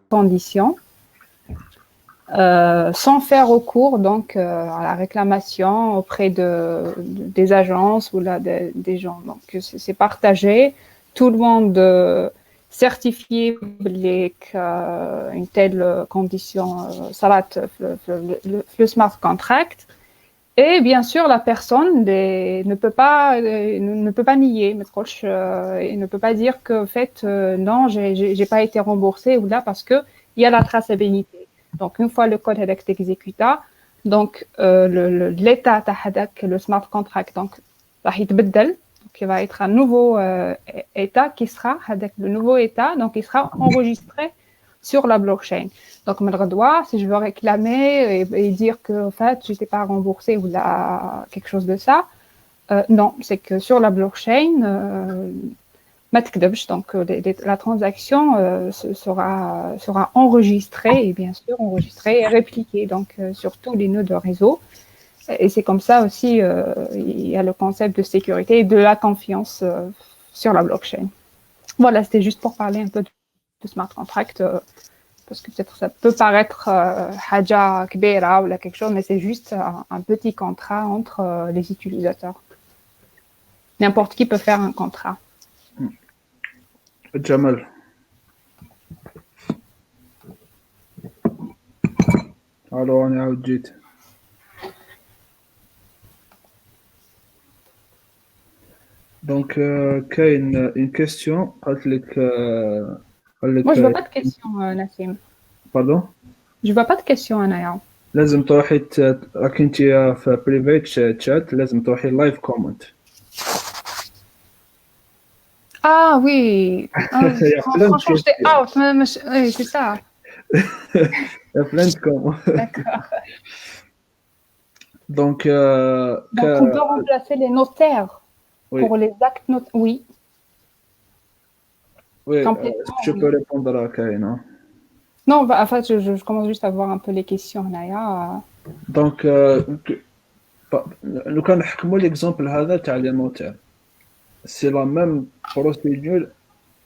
Conditions, sans faire recours donc à la réclamation auprès des agences ou là des gens. Donc c'est partagé, tout le monde certifié une telle condition salat le smart contract. Et bien sûr, la personne ne peut pas nier, il ne peut pas dire que en fait non, j'ai pas été remboursé ou là parce que il y a la traçabilité. Donc une fois le code est exécuté, donc l'état تاع le smart contract donc راح يتبدل, donc il va être un nouveau état qui sera le nouveau état, donc il sera enregistré sur la blockchain. Donc, si je veux réclamer et dire que en fait, je n'étais pas remboursé ou là, quelque chose de ça, non, c'est que sur la blockchain, donc la transaction sera enregistrée et bien sûr enregistrée et répliquée donc, sur tous les nœuds de réseau. Et c'est comme ça aussi, il y a le concept de sécurité et de la confiance sur la blockchain. Voilà, c'était juste pour parler un peu de smart contract. Parce que peut-être ça peut paraître haja kbira ou quelque chose, mais c'est juste un petit contrat entre les utilisateurs. N'importe qui peut faire un contrat. Jamal. Alors, on est à Udjit. Donc, il y a une question. Moi, je ne vois pas de question, Nassim. Pardon? Je ne vois pas de question, Anaya. لازم تروحي راك انت في بريفيت شات لازم تروحي لايف كومنت. Ah oui. Franchement, j'étais out. Oui, c'est ça. Il y a plein de comments. D'accord. Donc, on peut remplacer les notaires pour les actes notaires. Oui. Oui, est-ce que je peux répondre à Kaina? Non, en fait, je commence juste à voir un peu les questions, Naya. Donc, nous quand نحكموا l'exemple هذا تاع les notaires. C'est la même procédure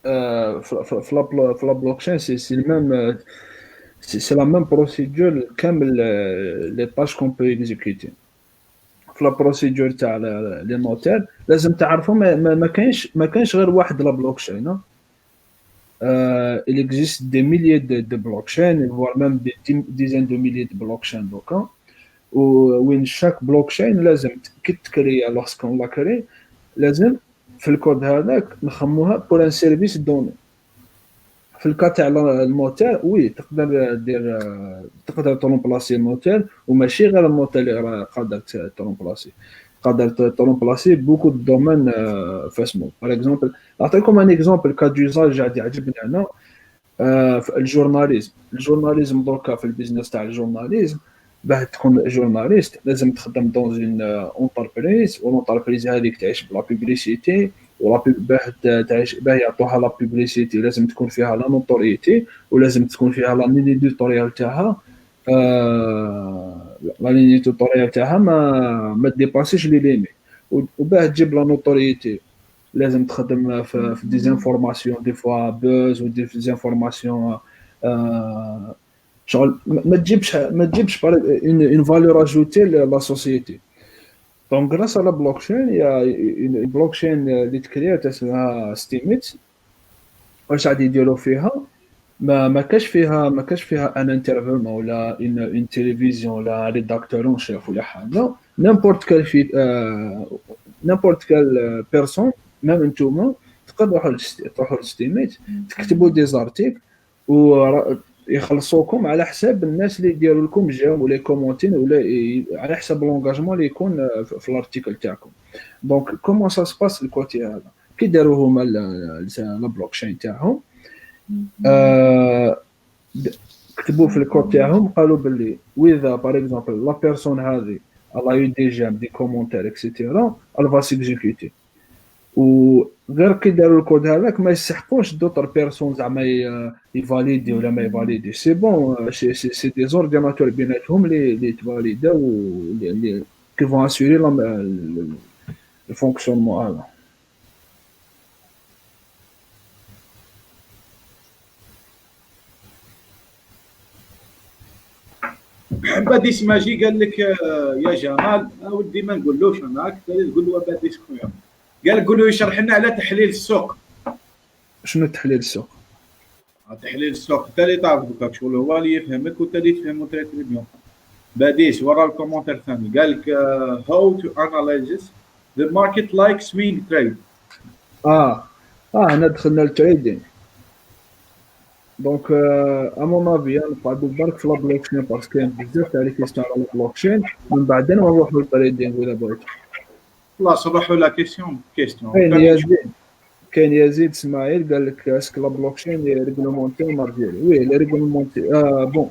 في la blockchain, c'est le même c'est la même procédure كامل les tâches qu'on peut exécuter. في la procédure تاع les notaires لازم تعرفوا ما كاينش غير واحد la blockchain. Il existe des milliers de blockchains, voire même des dizaines de milliers de blockchains locaux. Où chaque blockchain لازم كي تكري lorsqu'on la crée لازم في الكود هذاك نخموها pour un service donné. في الكا تاع الموتير وي تقدر ترومبلاسي الموتير وماشي غير الموتير اللي قادر ترومبلاسي قادر ترومبلاسي بوكو دو دومين فاسمو. باغ اكزومبل نعطيكم ان اكزومبل كا دوزاج غادي يعجبني انا في الجورناليزم دوكا في البيزنس تاع الجورناليزم. باه تكون جورناليست لازم تخدم دون اون اونتربريز والانتربريز هذيك تعيش بلا بوبليسيتي باه يعطوها لا بوبليسيتي لازم تكون فيها لا نوتوريتي ولازم تكون فيها لا ليني ديتوريال تاعها لا ليني ديتوريال تاعها ما ديباسيش لي ليمي. وباه تجيب لا نوتوريتي لازم تخدم في ديزانفورماسيون دي فوا بوز و ديزانفورماسيون شغل ما تجيبش une valeur ajoutée la société. Donc grâce à la blockchain, il y a une blockchain اللي تكريات اسمها ستيميت. واش غادي يديروا فيها ما كاش فيها ان انترفيون ولا une télévision ولا ريداكتور اون شيف ولا حاجه. n'importe quelle personne même نتوما تقدروا تروحوا لستيميت تكتبوا دي زارتيك و يخلصوكم على حساب الناس اللي يديروا لكم جيم ولا كومونتين ولا على حساب لونغاجمون اللي يكون في الارتيكل تاعكم. دونك كومون سا سباس الكوتي هذا كي داروا هما لا بلوكشين تاعهم كتبوا في الكود تاعهم قالوا باللي واذا باغ اكزومبل لا بيرسون هذه الله يو دي جيم دي كومونتير اكسيتيرا الفا سيكزيكوتي وغير كي داروا الكود هذاك ما يسحقوش دوطر بيرسون زعما يفاليدي ولا ما يفاليدي سي بون سي دي زورديناتور بيناتهم لي تفاليدا لي كي فون اسوري الفونكسيونمون هذا. باديس ماجي قال لك يا جمال ودي ما نقولوش هناك تقول له باديس خويا قال لك قول له يشرح لنا على تحليل السوق. شنو تحليل السوق؟ تحليل السوق انت اللي تعرف دوكا شغل هو اللي يفهمك وانت اللي تفهمو تري بيان. باديس ورا الكومونتير الثاني قال لك how to analyze the market like swing trade. هنا دخلنا للتريدين. دونك ا مون افي نقعدوا برك في لا بلوكشين باسكو كاين بزاف تاع لي كيستيون على البلوكشين من بعد نروحوا للتريدين ولا بغيت. خلاص نروحوا لا كيسيون كاين يزيد اسماعيل قال لك اسك لا بلوكشين ريغلومونتي مارجيري وي لي ريغلومونتي بون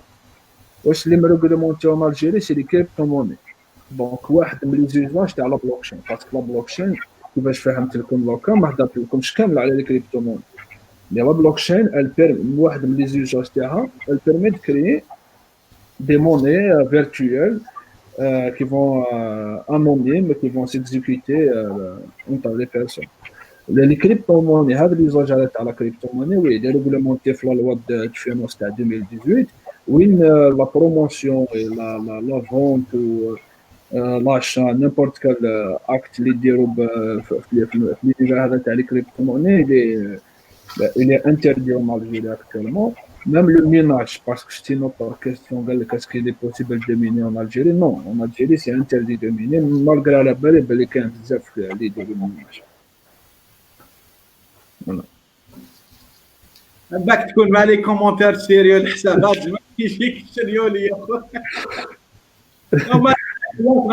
واش لي ريغلومونتي مارجيري سي لي كريبتو موني. دونك واحد من لي زوجاج تاع لا بلوكشين باسكو لا بلوكشين كيفاش فهمت لكم دوكا ما هضرت لكمش كامل على لي كريبتو موني. Mais la blockchain, elle permet, واحد من les usages تاعها, elle permet de créer des monnaies virtuelles qui vont anonymes, qui vont s'exécuter entre les personnes. Les crypto-monnaies, هذا l'usage تاع la crypto-monnaie, oui, il est réglementé dans la loi de finance تاع 2018, où la promotion et la vente ou l'achat, n'importe quel acte اللي يديروا في الاتجاه هذا تاع les crypto-monnaies, il est interdit en Algérie actuellement. Même le minage, parce que c'est une autre question, est-ce qu'il est possible de miner en Algérie? Non, en Algérie, c'est interdit de miner, malgré la belle et belle qu'il y a بزاف اللي يديروا الميناج. Voilà. باك تكون مع لي كومونتير سيريو الحسابات ما يجيك تشريو لي يا خويا.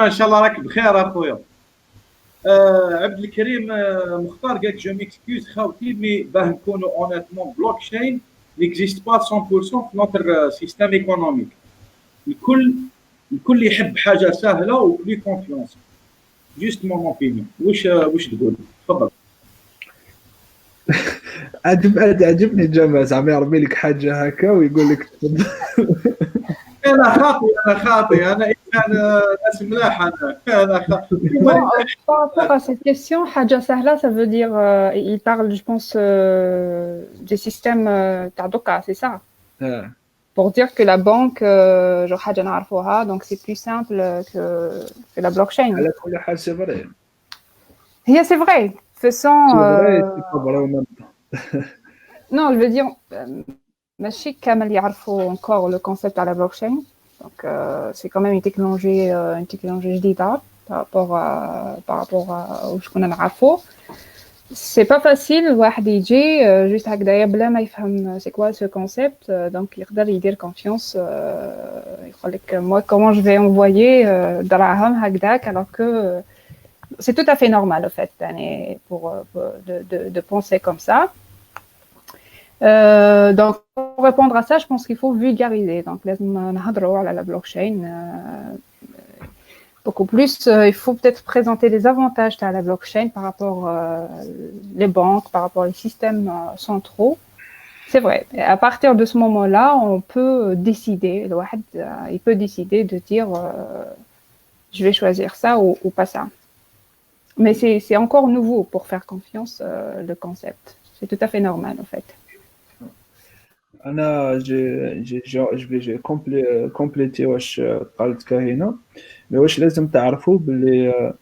ان شاء الله راك بخير اخويا. عبد الكريم مختار قالك جو ميكسكيوز خاوتي مي باه نكونوا اونيتمون بلوك شين نيكزيست با 100% في نوتر سيستيم ايكونوميك. الكل يحب حاجه سهله وبلي كونفيونس. جوست مون اوبينيون واش تقول؟ تفضل. عجبني جمال زعما يرمي لك حاجه هكا ويقول لك تفضل. انا خاطي انا ناس ملاح انا خاطي. Par rapport à cette question, Haja Sahla, ça veut dire, il parle, je pense, des systèmes Tardoka, c'est ça? Pour dire que la banque, genre Haja Narfouha, donc c'est plus simple que la blockchain. C'est vrai. C'est vrai. Faisant. C'est pas vrai en même temps. Non, je veux dire, Machik Kamal Yarfo encore le concept à la blockchain. Donc, c'est quand même une technologie جديدة par rapport à ce qu'on a نعرفو. C'est pas facile واحد يجي juste هكذايا بلا ما يفهم c'est quoi ce concept, donc يقدر يدير confiance يقول لك moi comment je vais envoyer دراهم هكذاك alors que c'est tout à fait normal au fait pour de penser comme ça. Donc, pour répondre à ça, je pense qu'il faut vulgariser. Donc, la blockchain, beaucoup plus. Il faut peut-être présenter les avantages de la blockchain par rapport les banques, par rapport aux systèmes centraux. C'est vrai. Et à partir de ce moment-là, on peut décider. Il peut décider de dire je vais choisir ça ou pas ça. Mais c'est encore nouveau pour faire confiance le concept. C'est tout à fait normal en fait. انا جو كومبليتي واش قالت كاهنه مي واش لازم تعرفوا باللي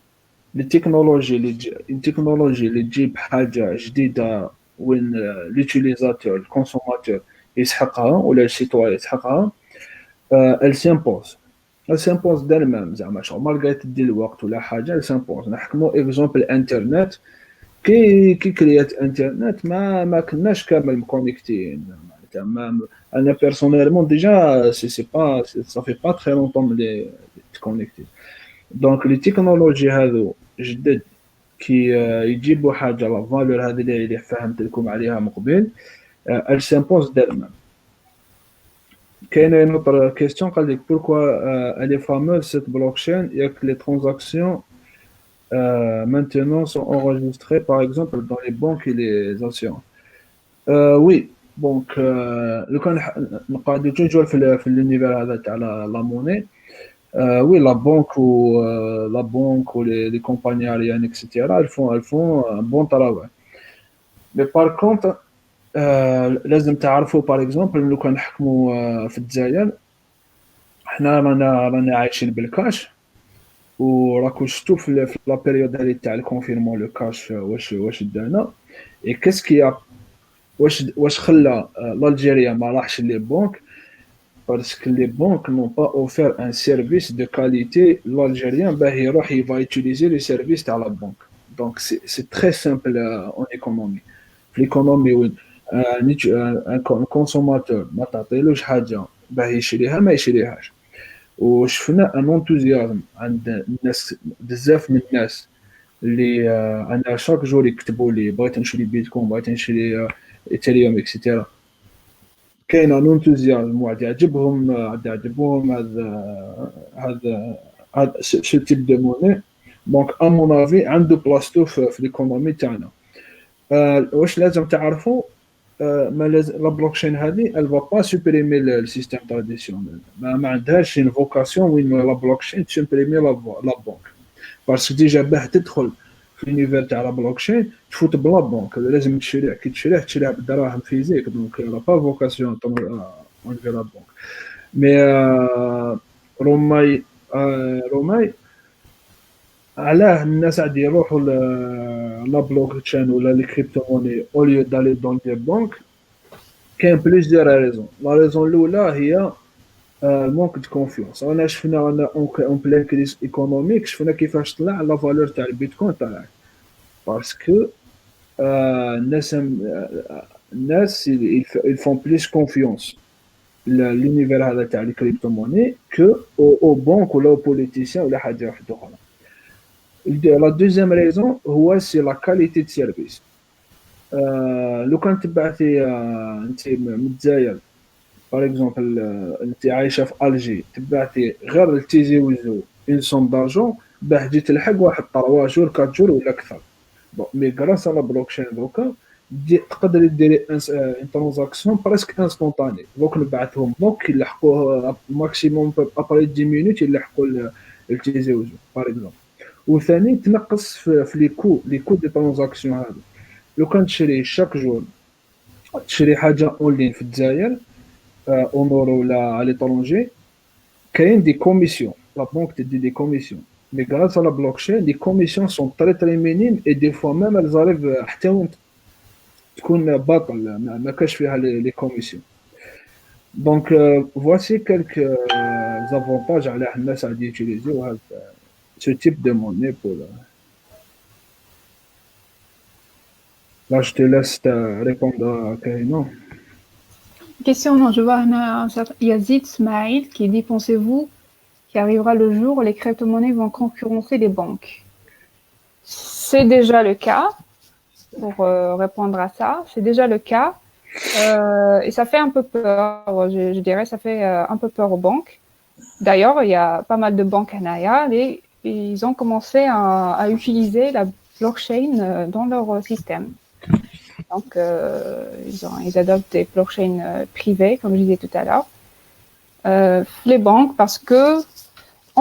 التكنولوجي اللي تجيب حاجه جديده وين لوتيليزاتور الكونسوماتور يسحقها ولا السيتوان يسحقها ال سيمبوز دالمام زعما شغل ما لقيت تدي الوقت ولا حاجه ال سيمبوز نحكموا اكزومبل انترنت كي كريات انترنت ما كناش كامل مكونيكتين تمام. انا بيرسونيلمون ديجا سي با ça fait pas très longtemps لي تكونيكتي. دونك لي تكنولوجي هذو جدد كي يجيبوا حاجه لا فالور هذه اللي فهمت لكم عليها من قبل ال سيمبوز دالمام. كاينه une autre question قال لك pourquoi elle est fameuse cette blockchain et que les transactions maintenant sont enregistrées par exemple dans les banques et les assurances. Oui, donc لو كان نقعدوا toujours في l'univers هذا تاع la monnaie. Oui, la banque ou les compagnies aériennes, etc., elles font un bon travail. Mais par contre, لازم تعرفوا par exemple لو كان نحكموا في الجزائر حنا رانا عايشين بالكاش وراكو شفتوا في لا بيريود هذه تاع الكونفينمون لو كاش واش دانا اي كاسكي واش خلى l'Algérie ما راحش لي بنك parce que les banques n'ont pas offert un service de qualité, l'Algérien, ben, il va utiliser les services de la banque. Donc, c'est très simple en économie. L'économie, oui. Un consommateur, ما تعطيلوش حاجة باه يشريها ما يشريهاش. وشفنا un enthousiasme عند الناس بزاف من الناس اللي انا شاك جور يكتبوا لي بغيت نشري بيتكوين بغيت نشري ايثيريوم اكسيتيرا كاين ان انثوزيازم واحد يعجبهم هذا سو تيب دو موني دونك ا مون افي عنده بلاصتو في ليكونومي تاعنا. واش لازم تعرفوا ما لازم لا بلوكشين هذه elle va pas supprimer le système traditionnel ما عندهاش une vocation وين لا بلوكشين تسبريمي لا بنك باسكو ديجا باه تدخل في لونيفير تاع لا بلوكشين تفوت بلا بنك لازم تشريه بالدراهم فيزيك دونك لا با فوكاسيون اونفي لا بنك مي روماي علاه الناس عاد يروحوا لا بلوكشين ولا لي كريبتو موني او ليو دالي دون دي بنك كاين بليزيور ريزون. لا ريزون الاولى هي المونك دو كونفيونس. انا شفنا انا اون بلان كريز ايكونوميك شفنا كيفاش طلع لا فالور تاع البيتكوين طلع باسكو الناس ils font plus confiance l'univers هذا تاع لي كريبتو موني كو او بنك ولا او بوليتيسيان ولا حاجه واحده اخرى. La deuxième raison, c'est la qualité de service. لو كان تبعتي انت من الجزائر par exemple انت عايشه في الجي تبعتي غير التيزي وزو اون سوم دارجون باه تجي تلحق واحد 3 جور 4 جور ولا اكثر. مي غراس على بلوكشين دوكا تقدر ديري ان ترانزاكسيون بريسك انستونطاني دوك نبعثهم دونك يلحقوه ماكسيموم ابري 10 مينوت يلحقوا التيزي وزو باغ اكزومبل. وثاني تنقص في لي كو دي ترانزاكسيون هذو. لو كان تشري شاك جور تشري حاجه اونلاين في الجزائر اونور ولا على ليترونجي كاين دي كوميسيون لا بنك تدي دي كوميسيون مي غراس على بلوكشين دي كوميسيون سون تري مينيم اي دي فوا ميم الزاريف حتى وانت تكون باطل ما كاش فيها لي كوميسيون. دونك فواسي كالك زافونتاج على الناس غادي يوتيليزيو هذا ce type de monnaie pour là je te laisse répondre à Karina. Question, non, je vois Yazid Smail qui dit pensez-vous qu'il arrivera le jour où les crypto-monnaies vont concurrencer les banques? C'est déjà le cas. Pour répondre à ça, c'est déjà le cas et ça fait un peu peur, je dirais ça fait un peu peur aux banques. D'ailleurs, il y a pas mal de banques à Naya et ils ont commencé à utiliser la blockchain dans leur système. Donc, ils adoptent des blockchains privées, comme je disais tout à l'heure. Les banques, parce que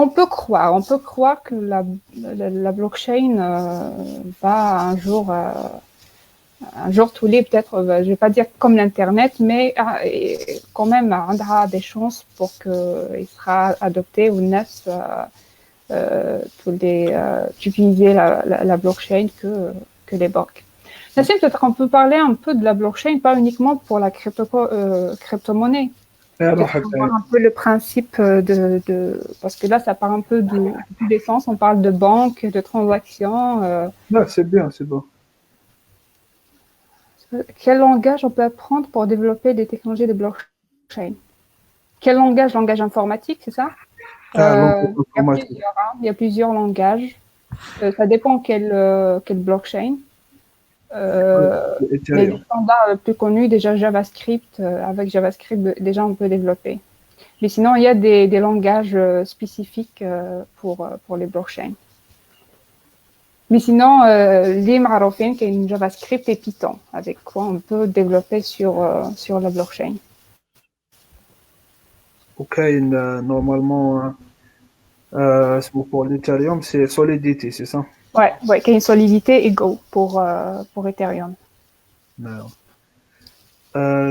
on peut croire que la blockchain va un jour tous peut-être, je vais pas dire comme l'internet, mais quand même on aura des chances pour qu'il sera adopté ou naisse d'utiliser la blockchain que les banques. Nassim, peut-être qu'on peut parler un peu de la blockchain, pas uniquement pour la crypto-monnaie. Voir un peu le principe parce que là ça part un peu de tous les sens, on parle de banque, de transactions. Non, c'est bien, c'est bon. Quel langage on peut apprendre pour développer des technologies de blockchain? Quel langage? Langage informatique, c'est ça? Il y a plusieurs langages. Ça dépend quel blockchain. Mais les standards les plus connus, déjà JavaScript, avec JavaScript, déjà on peut développer. Mais sinon, il y a des langages spécifiques pour les blockchains. Mais sinon, les معروفين كاين JavaScript et Python, avec quoi on peut développer sur la blockchain. Ok, normalement, pour l'Ethereum, c'est Solidity, c'est ça? Ouais, qu'il y a une solidité et Go pour Ethereum. Non.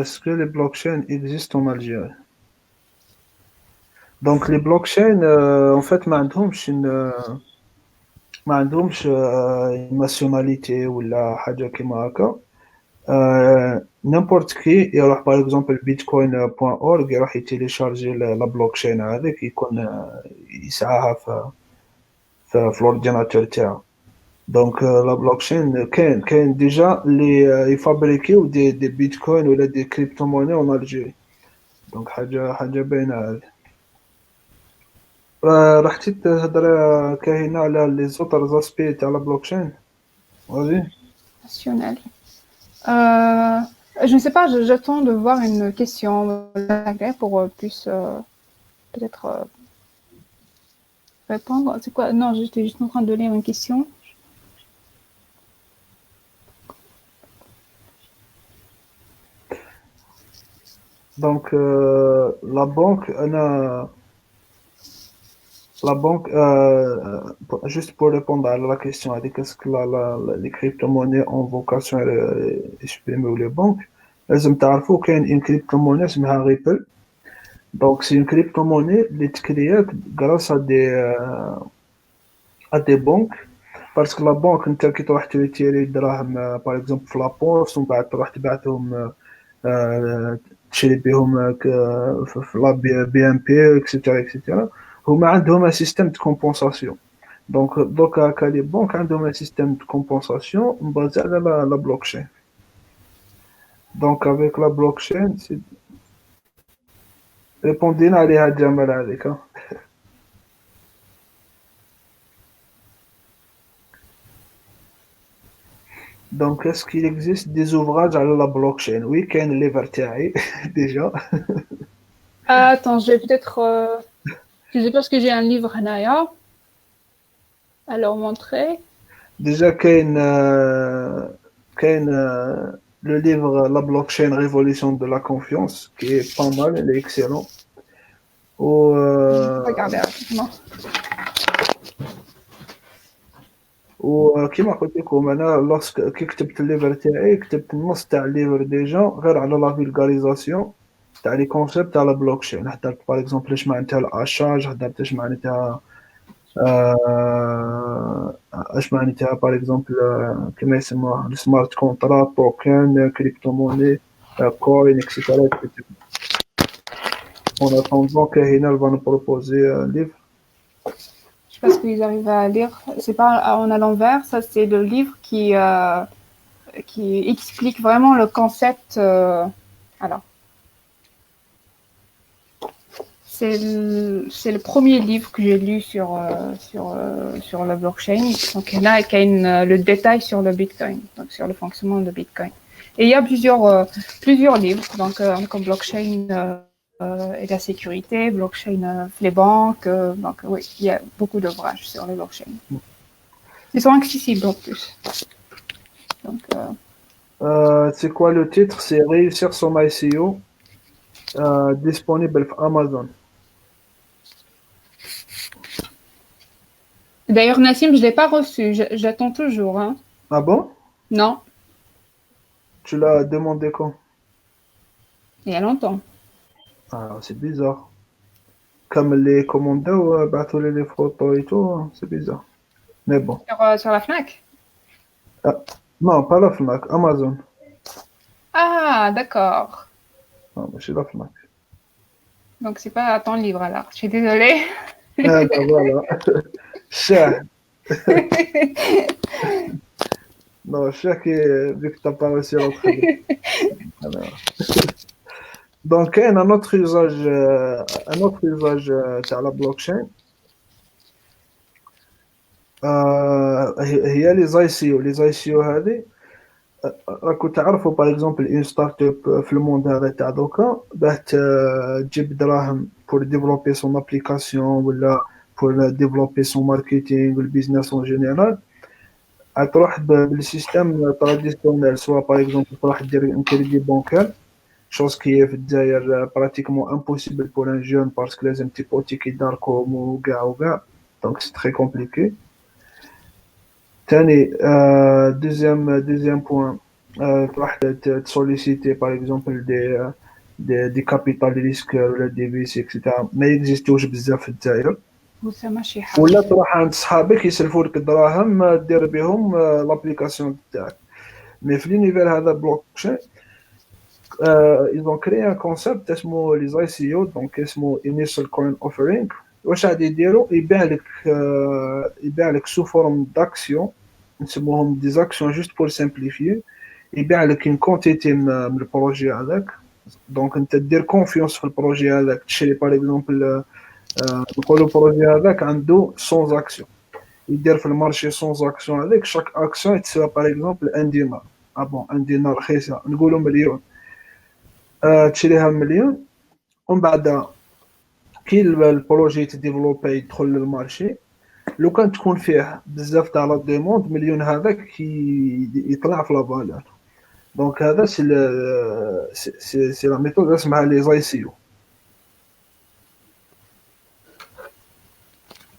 Est-ce que les blockchains existent en Algérie? Donc les blockchains, en fait, ما عندهمش une nationalité ولا حاجة كيما هكا. n'importe qui يروح par exemple bitcoin.org يروح يتيليشارجي لا بلوكشين هذيك يكون يسعاها في الاورديناتور تاعو. دونك لا بلوكشين كاين ديجا اللي يفابريكيو دي بيتكوين ولا دي كريبتو موني اون الجيري. دونك حاجه باينه هذه. راح تهضر كاينه على لي زوتر زاسبي تاع لا بلوكشين vas-y. National. Je ne sais pas, j'attends de voir une question pour plus peut-être répondre. C'est quoi? Non, j'étais juste en train de lire une question. Donc la banque, juste pour répondre à la question, qu'est-ce que les crypto-monnaies ont vocation à exprimer ou les banques, لازم تعرفوا كاين une crypto-monnaie اسمها Ripple. Donc c'est une crypto-monnaie اللي تكريات grâce à des banques, parce que la banque انت كي تروح تريتيري الدراهم par exemple في لابوست ومن بعد تروح تبعثهم تشري بهم في لا بي ام بي اكسيتيرا اكسيتيرا. هما عندهم un système de compensation. Donc دوكا لي بنك عندهم un système de compensation basé على la blockchain. Donc avec la blockchain c'est ريبوندينا عليها جمال هذيك. Donc est-ce qu'il existe des ouvrages على la blockchain? Oui, كاين الليفر تاعي déjà. Attends, je vais peut-être je sais pas ce que j'ai un livre هنايا. Alors montrer. Déjà كاين le livre La blockchain révolution de la confiance qui est pas mal, il est excellent. Regardez rapidement. وكيما قلت لكم انا لوسك كي كتبت الليفر تاعي كتبت النص تاع الليفر ديجا غير على لا فيلغاريزاسيون تاع لي كونسيبت تاع لا بلوكشين. هضرت باغ اكزومبل اش معناتها الاشاج، هضرت اش معناتها اش معناتها باغ اكزومبل كما يسموها السمارت كونترا توكن كريبتو موني كوين اكسيتيرا. En attendant qu'Ahina va nous proposer un livre. Je sais pas ce qu'ils arrivent à lire. C'est pas en à l'envers. Ça, c'est le livre qui explique vraiment le concept. Alors, c'est le premier livre que j'ai lu sur la blockchain. Donc là, il y a le détail sur le Bitcoin, donc sur le fonctionnement de Bitcoin. Et il y a plusieurs livres, donc comme blockchain et la sécurité, blockchain les banques. Donc oui, il y a beaucoup d'ouvrages sur les blockchains. Ils sont accessibles en plus. Donc, c'est quoi le titre? C'est Réussir son ICO, disponible sur Amazon. D'ailleurs, Nassim, je ne l'ai pas reçu. J'attends toujours. Hein. Ah bon? Non. Tu l'as demandé quand? Il y a longtemps. Ah, c'est bizarre. Comme les commandants, tous les photos et tout, c'est bizarre. Mais bon. Sur la Fnac? Non, pas la Fnac, Amazon. Ah, d'accord. Non, mais c'est la Fnac. Donc, c'est pas ton livre alors. Je suis désolée. Ah, ben voilà. Cher. Non, cher vu que tu n'as pas reçu l'autre livre. Alors. Donc, il y a un autre usage de la blockchain. هي les ICO. Les ICO هذه راكو تعرفوا باغ اكزومبل اون ستارت اب في الموند هذا تاع دوكا باه تجيب دراهم pour développer son application ou là, pour développer son marketing ou le business en général, غتروح بالسيستم traditionnel, soit par exemple تروح دير un crédit bancaire, chose qui est في الجزائر pratiquement impossible pour un jeune parce que لازم تيبوتيكي داركم وكاع donc c'est très compliqué. ثاني deuxième point, تروح solliciter par exemple des capital risques ولا des VC etc. ما يكزيستوش بزاف في الجزائر. وسام شي حاجه ولا تروح عند صحابك يسلفوا لك الدراهم دير بهم لابليكاسيون تاعك. مي في لونيفير هذا بلوك تشين ils ont créé un concept اسمه les ICO, donc اسمه initial coin offering. واش غادي يديروا يبيع لك sous forme d'action, نسموهم des actions juste pour simplifier. يبيع لك une quantité من البروجي هذاك, دونك انت دير كونفيونس في البروجي هذاك, تشري باغ اكزومبل نقولوا البروجي هذاك عنده 100 اكسيون, يدير في المارشي 100 اكسيون هذيك, شاك اكسيون تسوى باغ اكزومبل 1 دينار. بون 1 دينار رخيصه, نقولوا مليون, تشريها مليون. ومن بعد كي البروجي يتديفلوبي يدخل للمارشي, لو كان تكون فيه بزاف تاع لا ديموند, مليون هذاك يطلع في لا فالور. دونك هذا سي لا ميثود اسمها لي زاي سيو.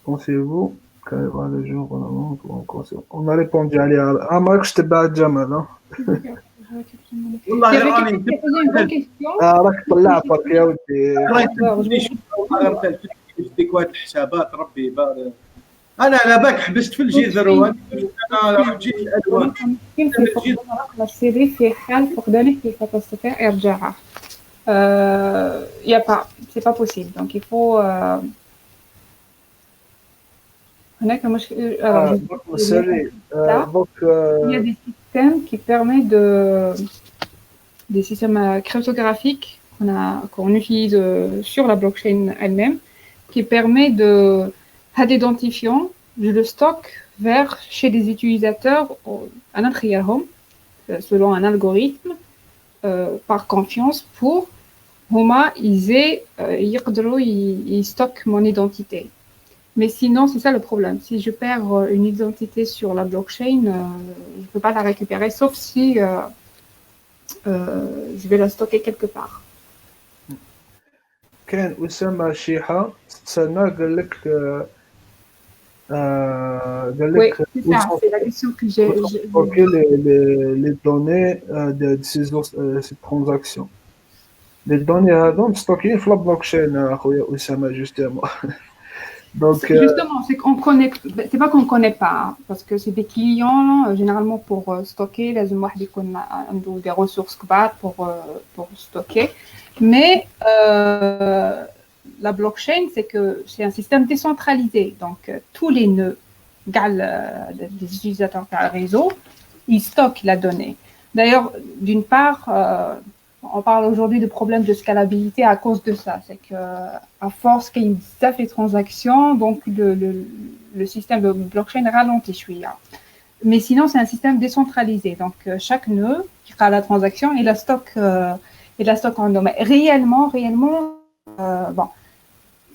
Pensez-vous qu'arrivera le jour on a répondu عليها. ما راكش تبع جمال. والله راني راك طلع فرق يا ودي. ديك واحد الحسابات ربي يبارك. انا على بالك حبست في الجزر وانا جيت الالوان رقم السيري في حال فقدانه كيف تستطيع ارجاعه. y a pas, c'est pas possible, donc il faut هناك مشكلة. Il y a des systèmes qui permettent des systèmes cryptographiques qu'on utilise sur la blockchain elle-même, qui permet هاد identifiant, je le stocke chez des utilisateurs أنا نخيرهم selon un algorithme par confiance pour هما يقدروا يstockent mon identité. Mais sinon, c'est ça le problème. Si je perds une identité sur la blockchain, je ne peux pas la récupérer, sauf si je vais la stocker quelque part. كان أسامة شيحة تسنى قال لك Oui, c'est ça, c'est la question que j'ai. Stocker les données de ces transactions. Les données هذوم ستوكين في la blockchain أخويا أسامة justement. Donc, justement, c'est qu'on connaît, c'est pas qu'on connaît pas, parce que c'est des clients généralement pour stocker, لازم واحد يكون عنده des ressources كبار pour stocker. Mais la blockchain, c'est un système décentralisé, donc tous les nœuds, des utilisateurs par le réseau, ils stockent la donnée. D'ailleurs, d'une part, on parle aujourd'hui de problèmes de scalabilité à cause de ça. C'est qu'à force qu'il y ait des transactions, donc le système de blockchain ralentit. Mais sinon, c'est un système décentralisé. Donc, chaque nœud qui fera la transaction, il la stocke en domaine. Réellement, bon,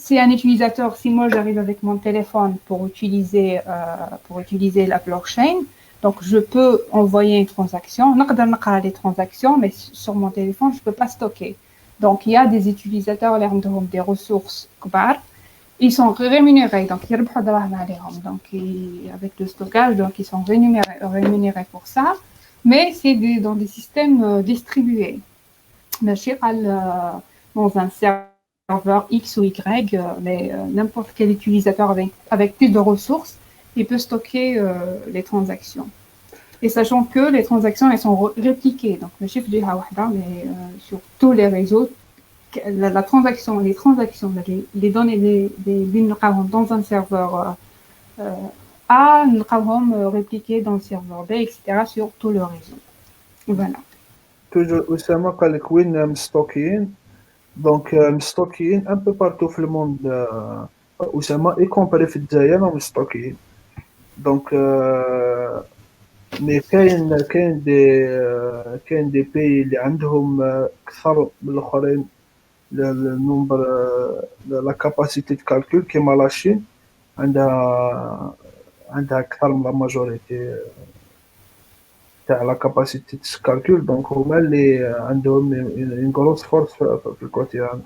c'est un utilisateur. Si moi, j'arrive avec mon téléphone pour utiliser la blockchain, donc, je peux envoyer une transaction, les transactions, mais sur mon téléphone, je ne peux pas stocker. Donc, il y a des utilisateurs qui ont des ressources, ils sont rémunérés, donc avec le stockage, donc ils sont rémunérés pour ça, mais c'est dans des systèmes distribués. Dans un serveur X ou Y, mais n'importe quel utilisateur avec plus de ressources, il peut stocker les transactions. Et sachant que les transactions, elles sont répliquées. Donc, le chiffre du Hawahda, mais sur tous les réseaux, les transactions, les données dans un serveur A, nous répliquées dans le serveur B, etc., sur tout le réseau. Voilà. Toujours, Oussama, قال لك وين مستوكين. Donc, مستوكين un peu partout في le monde. Oussama, y compris في الجزائر, مستوكين. Donc, مي كاين دي بي اللي عندهم اكثر من الاخرين le nombre, la capacité de calcul كيما لا Chine عندها أكثر من la majorité تاع la capacité de calcul donc هما اللي عندهم une grosse force في الكوتي هذا.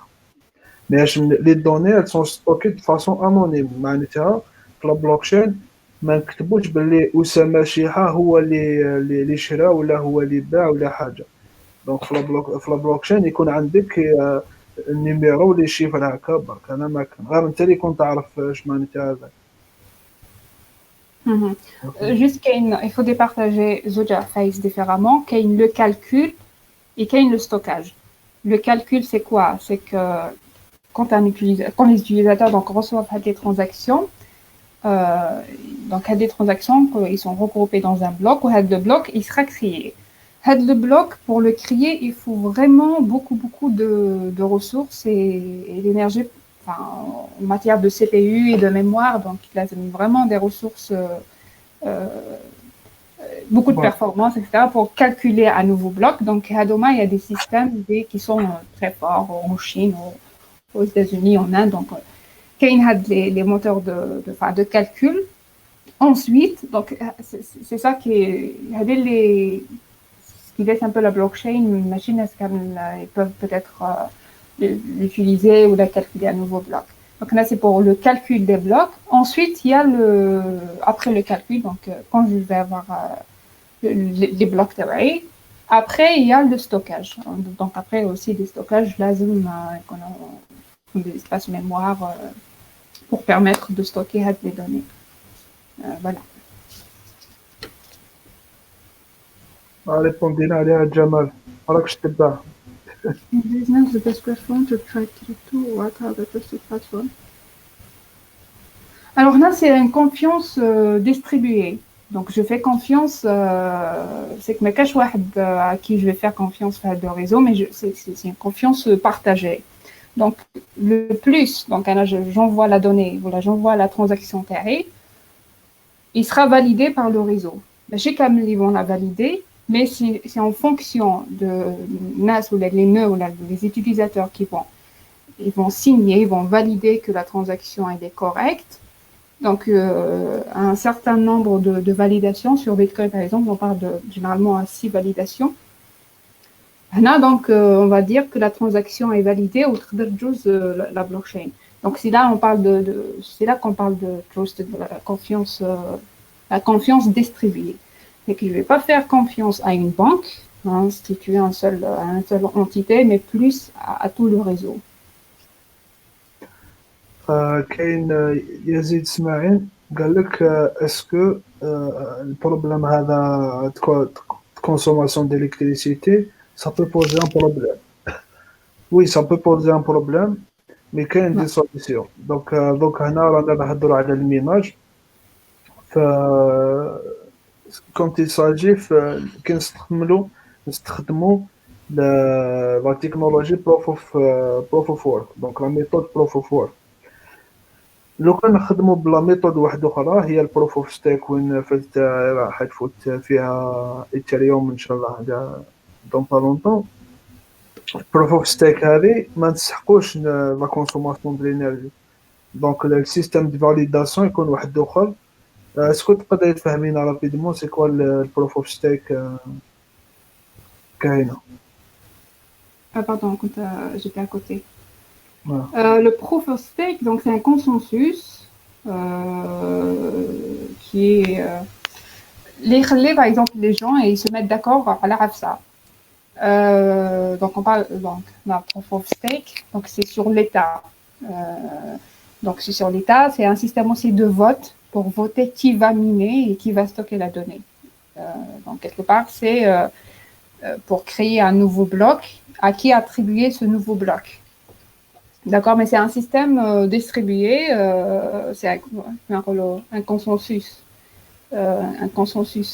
Mais les données elles sont stockées de façon anonyme معناتها في لا بلوكشين ما نكتبوش باللي أسامة شيحة هو اللي شرا ولا هو اللي باع ولا حاجة. دونك في لا بلوكشين يكون عندك النيميرو لي شيفر هكا برك انا ما كان غير انت اللي كنت تعرف اش معناتها هذا. Juste il faut départager زوج عفايس différemment. كاين le calcul et كاين le stockage. Le calcul c'est quoi? C'est que quand les utilisateurs donc reçoivent des transactions, donc des transactions ils sont regroupés dans un bloc ou le bloc il sera créé. Le bloc, pour le créer, il faut vraiment beaucoup de ressources et d'énergie enfin, en matière de CPU et de mémoire. Donc, il a vraiment des ressources, beaucoup de performance, etc. pour calculer un nouveau bloc. Donc, à Hadoma, il y a des systèmes qui sont très forts en Chine, aux États-Unis, en Inde. Donc, il y a les moteurs de calcul. Ensuite, donc, c'est ça qui est... qui laisse un peu la blockchain, une machine, est-ce qu'ils peuvent peut-être l'utiliser ou la calculer un nouveau bloc. Donc là, c'est pour le calcul des blocs. Ensuite, il y a après le calcul, donc quand je vais avoir les blocs d'array, après, il y a le stockage. Donc après aussi, des stockages, lazim, qu'on a des espaces mémoire pour permettre de stocker les données. Voilà. ريبوندينا عليها جمال راكش تبع. Business the best platform to try to what are the trusted platforms. Alors là, c'est une confiance distribuée. Donc, je fais confiance, c'est que mes caches à qui je vais faire confiance faire de réseau, mais c'est une confiance partagée. Donc, le plus, donc là, j'envoie la donnée, voilà, j'envoie la transaction carrée, il sera validé par le réseau. Chez Camille, ils vont la valider, mais c'est en fonction de NAS ou les nœuds ou les utilisateurs qui ils vont signer, ils vont valider que la transaction est correcte. Donc, un certain nombre de validations sur Bitcoin, par exemple, on parle généralement à 6 validations. Là, donc, on va dire que la transaction est validée ou la blockchain. Donc, c'est là on parle c'est là qu'on parle de trust, de la confiance distribuée. C'est que je ne vais pas faire confiance à une banque, instituer à une seule entité, mais plus à tout le réseau. كاين يزيد اسماعيل قال لك اسكو البروبلème هذا consommation d'électricité ça peut poser un problème. Oui, ça peut poser un problème, mais كاين des solutions. Donc هنا رانا نهضروا على الميناج. quand il s'agit نستخدموا la technologie proof of work, donc la méthode proof of work. لو كان نخدموا بلا ميثود واحده اخرى هي البروف اوف ستيك وين راح تفوت فيها ايثيريوم ان شاء الله دون با لونطون. البروف اوف ستيك هذه ما نسحقوش لا كونسوماسيون ديال الانرجي، دونك السيستم دي فاليداسيون يكون واحد اخر. اسكو تقدر تفهمينا رابيدمون سي كوا البروف اوف ستيك كاينه؟ Pardon, j'étais à côté. Le proof of stake, donc c'est un consensus qui est les par exemple les gens et ils se mettent d'accord à la RAFSA. Donc on parle donc d'un proof of stake, donc c'est sur l'État. Donc c'est sur l'État, c'est un système aussi de vote pour voter qui va miner et qui va stocker la donnée. Donc quelque part c'est pour créer un nouveau bloc, à qui attribuer ce nouveau bloc. D'accord, mais c'est un système distribué, c'est un consensus. Un consensus.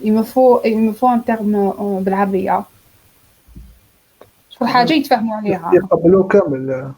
Il me faut un terme بالعربية. شو حاجة يتفهموا عليها. يقبلوا كامل.